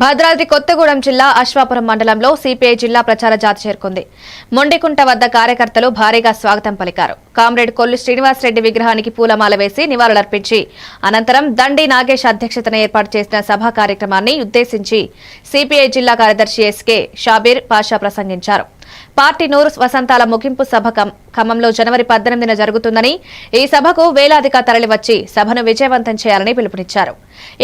భద్రాద్రి కొత్తగూడెం జిల్లా అశ్వాపురం మండలంలో సిపిఐ జిల్లా ప్రచార జాథ చేరుకుంది. మొండికుంట వద్ద కార్యకర్తలు భారీగా స్వాగతం పలికారు. కామ్రేడ్ కొల్లు శ్రీనివాసరెడ్డి విగ్రహానికి పూలమాల వేసి నివాళులర్పించి అనంతరం దండి నాగేష్ అధ్యక్షతన ఏర్పాటు చేసిన సభా కార్యక్రమాన్ని ఉద్దేశించి సిపిఐ జిల్లా కార్యదర్శి ఎస్కే షాబీర్ పాషా ప్రసంగించారు. పార్టీ నూరు వసంతాల ముగింపు సభ ఖమ్మంలో జనవరి 18న జరుగుతుందని, ఈ సభకు వేలాదిగా తరలివచ్చి సభను విజయవంతం చేయాలని పిలుపునిచ్చారు.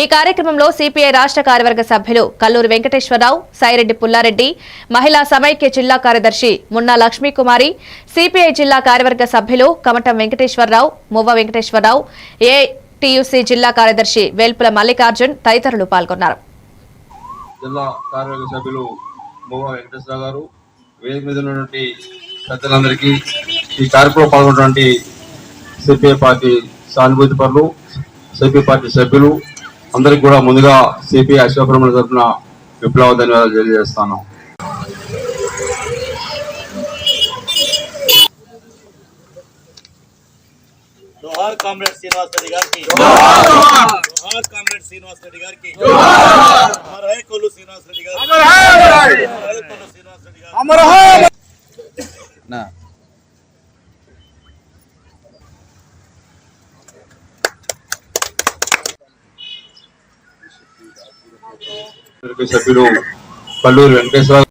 ఈ కార్యక్రమంలో సిపిఐ రాష్ట్ర కార్యవర్గ సభ్యులు కల్లూరి వెంకటేశ్వరరావు, సైరెడ్డి పుల్లారెడ్డి, మహిళా సమైక్య జిల్లా కార్యదర్శి మున్నా లక్ష్మీకుమారి, సిపిఐ జిల్లా కార్యవర్గ సభ్యులు కమటం వెంకటేశ్వరరావు, మువ్వ వెంకటేశ్వరరావు, ఏటీయూసీ జిల్లా కార్యదర్శి వేల్పుల మల్లికార్జున్ తదితరులు పాల్గొన్నారు. జిల్లా కార్యవర్గ సభ్యులు మువ్వ వెంకటేశ్వరరావు గారు, వేదిక మీద ఉన్నటువంటి పెద్దలందరికీ, ఈ కార్యక్రమంలో పాల్గొన్నటువంటి సిపిఐ పార్టీ సానుభూతి పరులు, సిపిఐ పార్టీ సభ్యులు అందరికీ కూడా ముందుగా సిపిఐ అశ్వాపురం తరఫున విప్లవ ధన్యవాదాలు తెలియజేస్తాను. जोहार कामरेड श्रीनिवास रेड्डी गाరికి जोहार कामरेड श्रीनिवास रेड्डी गाరికి जोहार अमर है कोल्लू श्रीनिवास रेड्डी गाరు अमर है कोल्लू श्रीनिवास रेड्डी गाరు अमर है ना సభ్యులు కల్లూరి వెంకటేశ్వర